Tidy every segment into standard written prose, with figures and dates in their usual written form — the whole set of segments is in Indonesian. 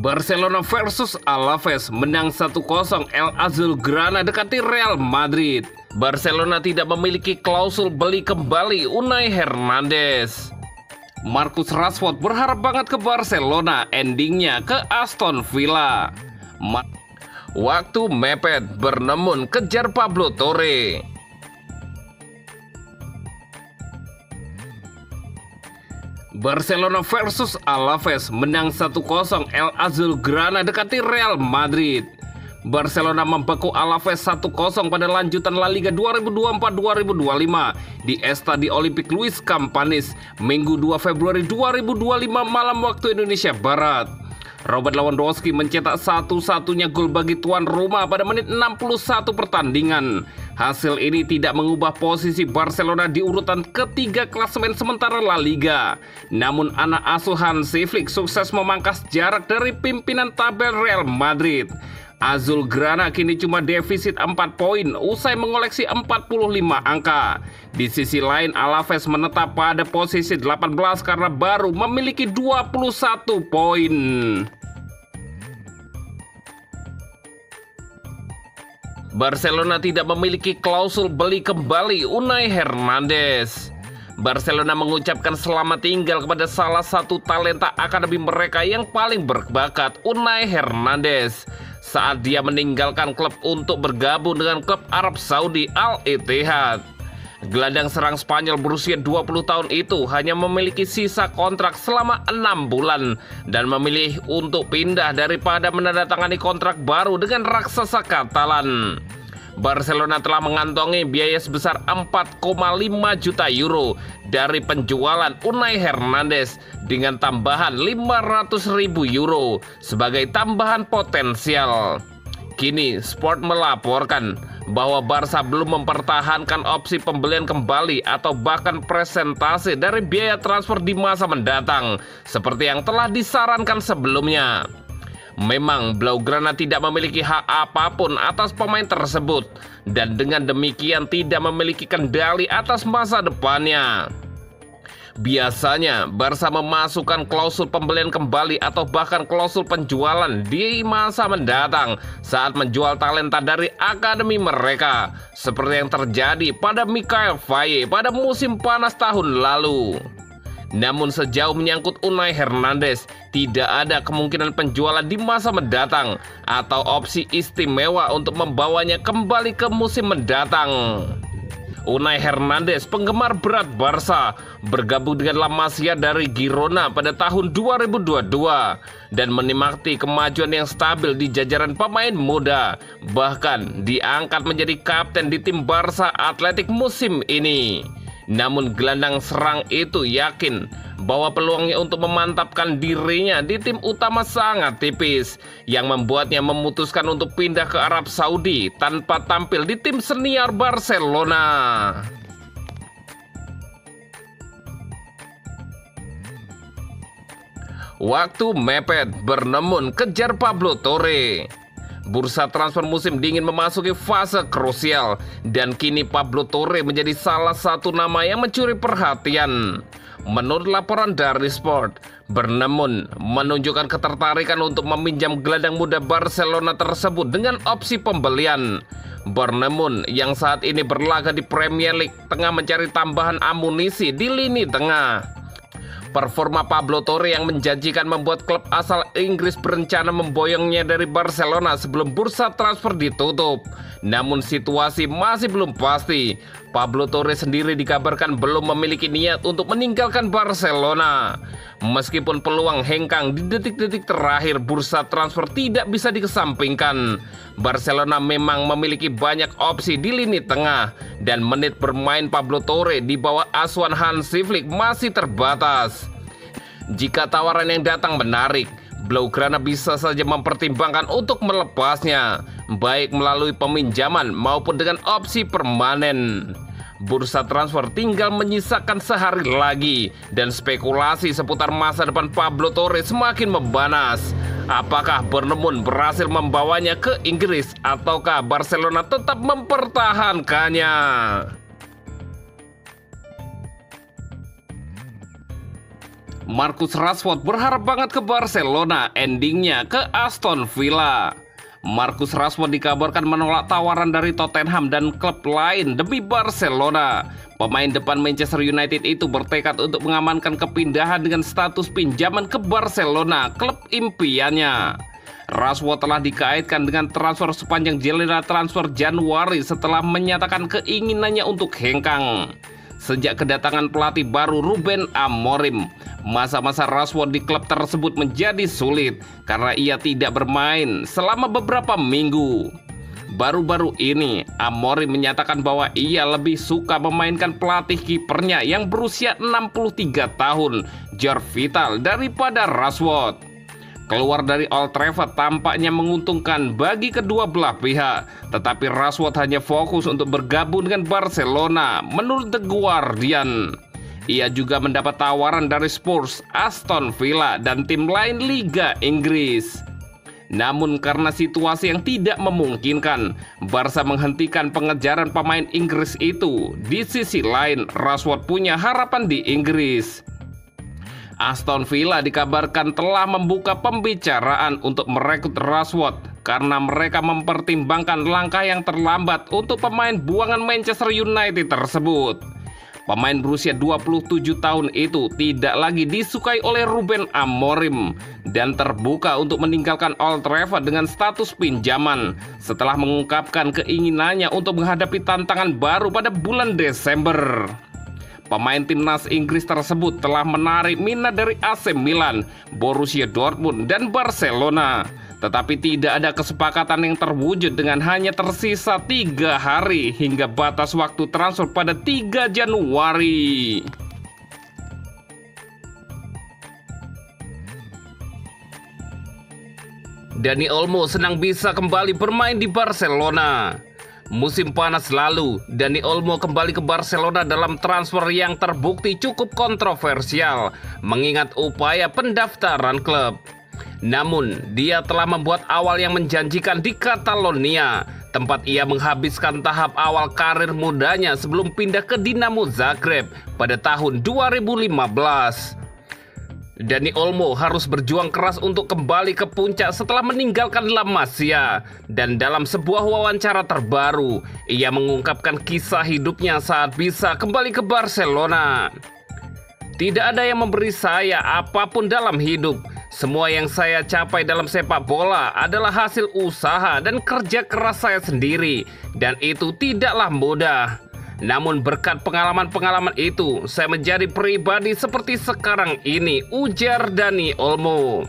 Barcelona versus Alaves menang 1-0. El Azulgrana dekati Real Madrid. Barcelona tidak memiliki klausul beli kembali Unai Hernandez. Marcus Rashford berharap banget ke Barcelona, endingnya ke Aston Villa. Waktu mepet, Bernemun kejar Pablo Torre. Barcelona versus Alaves menang 1-0. El Azulgrana dekati Real Madrid. Barcelona membeku Alaves 1-0 pada lanjutan La Liga 2024-2025 di Estadi Olimpik Luis Campanis, Minggu 2 Februari 2025 malam waktu Indonesia Barat. Robert Lewandowski mencetak satu-satunya gol bagi tuan rumah pada menit 61 pertandingan. Hasil ini tidak mengubah posisi Barcelona di urutan ketiga klasemen sementara La Liga. Namun anak asuh Hansi Flick sukses memangkas jarak dari pimpinan tabel Real Madrid. Azulgrana kini cuma defisit 4 poin usai mengoleksi 45 angka. Di sisi lain, Alaves menetap pada posisi 18 karena baru memiliki 21 poin. Barcelona tidak memiliki klausul beli kembali Unai Hernandez. Barcelona mengucapkan selamat tinggal kepada salah satu talenta akademi mereka yang paling berbakat, Unai Hernandez, saat dia meninggalkan klub untuk bergabung dengan klub Arab Saudi Al Ittihad. Gelandang serang Spanyol berusia 20 tahun itu hanya memiliki sisa kontrak selama 6 bulan dan memilih untuk pindah daripada menandatangani kontrak baru dengan raksasa Katalan. Barcelona telah mengantongi biaya sebesar 4,5 juta euro dari penjualan Unai Hernandez dengan tambahan 500.000 euro sebagai tambahan potensial. Kini Sport melaporkan bahwa Barca belum mempertahankan opsi pembelian kembali atau bahkan presentasi dari biaya transfer di masa mendatang seperti yang telah disarankan sebelumnya. Memang Blaugrana tidak memiliki hak apapun atas pemain tersebut dan dengan demikian tidak memiliki kendali atas masa depannya. Biasanya Barca memasukkan klausul pembelian kembali atau bahkan klausul penjualan di masa mendatang saat menjual talenta dari akademi mereka, seperti yang terjadi pada Michael Faye pada musim panas tahun lalu. Namun sejauh menyangkut Unai Hernandez, tidak ada kemungkinan penjualan di masa mendatang atau opsi istimewa untuk membawanya kembali ke musim mendatang. Unai Hernandez, penggemar berat Barca, bergabung dengan La Masia dari Girona pada tahun 2022 dan menikmati kemajuan yang stabil di jajaran pemain muda, bahkan diangkat menjadi kapten di tim Barca Atletik musim ini. Namun gelandang serang itu yakin bahwa peluangnya untuk memantapkan dirinya di tim utama sangat tipis, yang membuatnya memutuskan untuk pindah ke Arab Saudi tanpa tampil di tim senior Barcelona. Waktu mepet, Bernemun kejar Pablo Torre. Bursa transfer musim dingin memasuki fase krusial dan kini Pablo Torre menjadi salah satu nama yang mencuri perhatian. Menurut laporan dari Sport, Bernemun menunjukkan ketertarikan untuk meminjam gelandang muda Barcelona tersebut dengan opsi pembelian. Bernemun yang saat ini berlaga di Premier League tengah mencari tambahan amunisi di lini tengah. Performa Pablo Torre yang menjanjikan membuat klub asal Inggris berencana memboyongnya dari Barcelona sebelum bursa transfer ditutup. Namun situasi masih belum pasti. Pablo Torre sendiri dikabarkan belum memiliki niat untuk meninggalkan Barcelona. Meskipun peluang hengkang di detik-detik terakhir bursa transfer tidak bisa dikesampingkan, Barcelona memang memiliki banyak opsi di lini tengah dan menit bermain Pablo Torre di bawah asuhan Hansi Flick masih terbatas. Jika tawaran yang datang menarik, Blaugrana bisa saja mempertimbangkan untuk melepasnya, baik melalui peminjaman maupun dengan opsi permanen. Bursa transfer tinggal menyisakan sehari lagi dan spekulasi seputar masa depan Pablo Torre semakin memanas. Apakah Bernemun berhasil membawanya ke Inggris ataukah Barcelona tetap mempertahankannya? Marcus Rashford berharap banget ke Barcelona, endingnya ke Aston Villa. Marcus Rashford dikabarkan menolak tawaran dari Tottenham dan klub lain demi Barcelona. Pemain depan Manchester United itu bertekad untuk mengamankan kepindahan dengan status pinjaman ke Barcelona, klub impiannya. Rashford telah dikaitkan dengan transfer sepanjang jendela transfer Januari setelah menyatakan keinginannya untuk hengkang. Sejak kedatangan pelatih baru Ruben Amorim, masa-masa Rashford di klub tersebut menjadi sulit karena ia tidak bermain selama beberapa minggu. Baru-baru ini, Amorim menyatakan bahwa ia lebih suka memainkan pelatih kipernya yang berusia 63 tahun, Jorge Vital, daripada Rashford. Keluar dari Old Trafford tampaknya menguntungkan bagi kedua belah pihak, tetapi Rashford hanya fokus untuk bergabung dengan Barcelona, menurut The Guardian. Ia juga mendapat tawaran dari Spurs, Aston Villa, dan tim lain Liga Inggris. Namun karena situasi yang tidak memungkinkan, Barca menghentikan pengejaran pemain Inggris itu. Di sisi lain, Rashford punya harapan di Inggris. Aston Villa dikabarkan telah membuka pembicaraan untuk merekrut Rashford karena mereka mempertimbangkan langkah yang terlambat untuk pemain buangan Manchester United tersebut. Pemain berusia 27 tahun itu tidak lagi disukai oleh Ruben Amorim dan terbuka untuk meninggalkan Old Trafford dengan status pinjaman setelah mengungkapkan keinginannya untuk menghadapi tantangan baru pada bulan Desember. Pemain timnas Inggris tersebut telah menarik minat dari AC Milan, Borussia Dortmund, dan Barcelona. Tetapi tidak ada kesepakatan yang terwujud dengan hanya tersisa 3 hari hingga batas waktu transfer pada 3 Januari. Dani Olmo senang bisa kembali bermain di Barcelona. Musim panas lalu, Dani Olmo kembali ke Barcelona dalam transfer yang terbukti cukup kontroversial, mengingat upaya pendaftaran klub. Namun, dia telah membuat awal yang menjanjikan di Catalonia, tempat ia menghabiskan tahap awal karir mudanya sebelum pindah ke Dinamo Zagreb pada tahun 2015. Dani Olmo harus berjuang keras untuk kembali ke puncak setelah meninggalkan La Masia. Dan dalam sebuah wawancara terbaru, ia mengungkapkan kisah hidupnya saat bisa kembali ke Barcelona. Tidak ada yang memberi saya apapun dalam hidup. Semua yang saya capai dalam sepak bola adalah hasil usaha dan kerja keras saya sendiri. Dan itu tidaklah mudah. Namun berkat pengalaman-pengalaman itu, saya menjadi pribadi seperti sekarang ini, ujar Dani Olmo.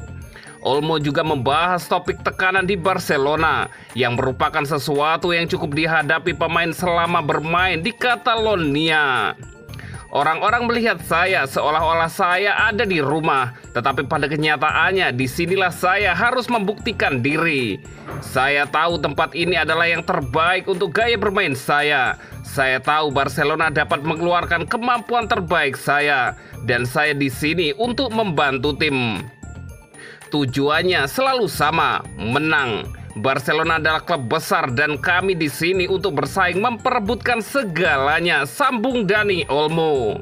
Olmo juga membahas topik tekanan di Barcelona, yang merupakan sesuatu yang cukup dihadapi pemain selama bermain di Catalonia. Orang-orang melihat saya seolah-olah saya ada di rumah, tetapi pada kenyataannya disinilah saya harus membuktikan diri. Saya tahu tempat ini adalah yang terbaik untuk gaya bermain saya. Saya tahu Barcelona dapat mengeluarkan kemampuan terbaik saya, dan saya di sini untuk membantu tim. Tujuannya selalu sama, menang. Barcelona adalah klub besar dan kami di sini untuk bersaing memperebutkan segalanya, sambung Dani Olmo.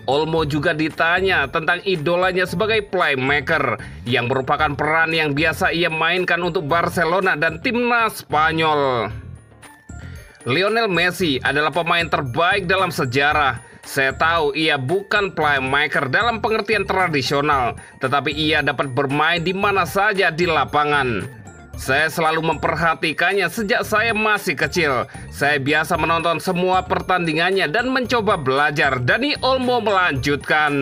Olmo juga ditanya tentang idolanya sebagai playmaker, yang merupakan peran yang biasa ia mainkan untuk Barcelona dan timnas Spanyol. Lionel Messi adalah pemain terbaik dalam sejarah. Saya tahu ia bukan playmaker dalam pengertian tradisional, tetapi ia dapat bermain di mana saja di lapangan. Saya selalu memperhatikannya sejak saya masih kecil. Saya biasa menonton semua pertandingannya dan mencoba belajar. Dani Olmo melanjutkan.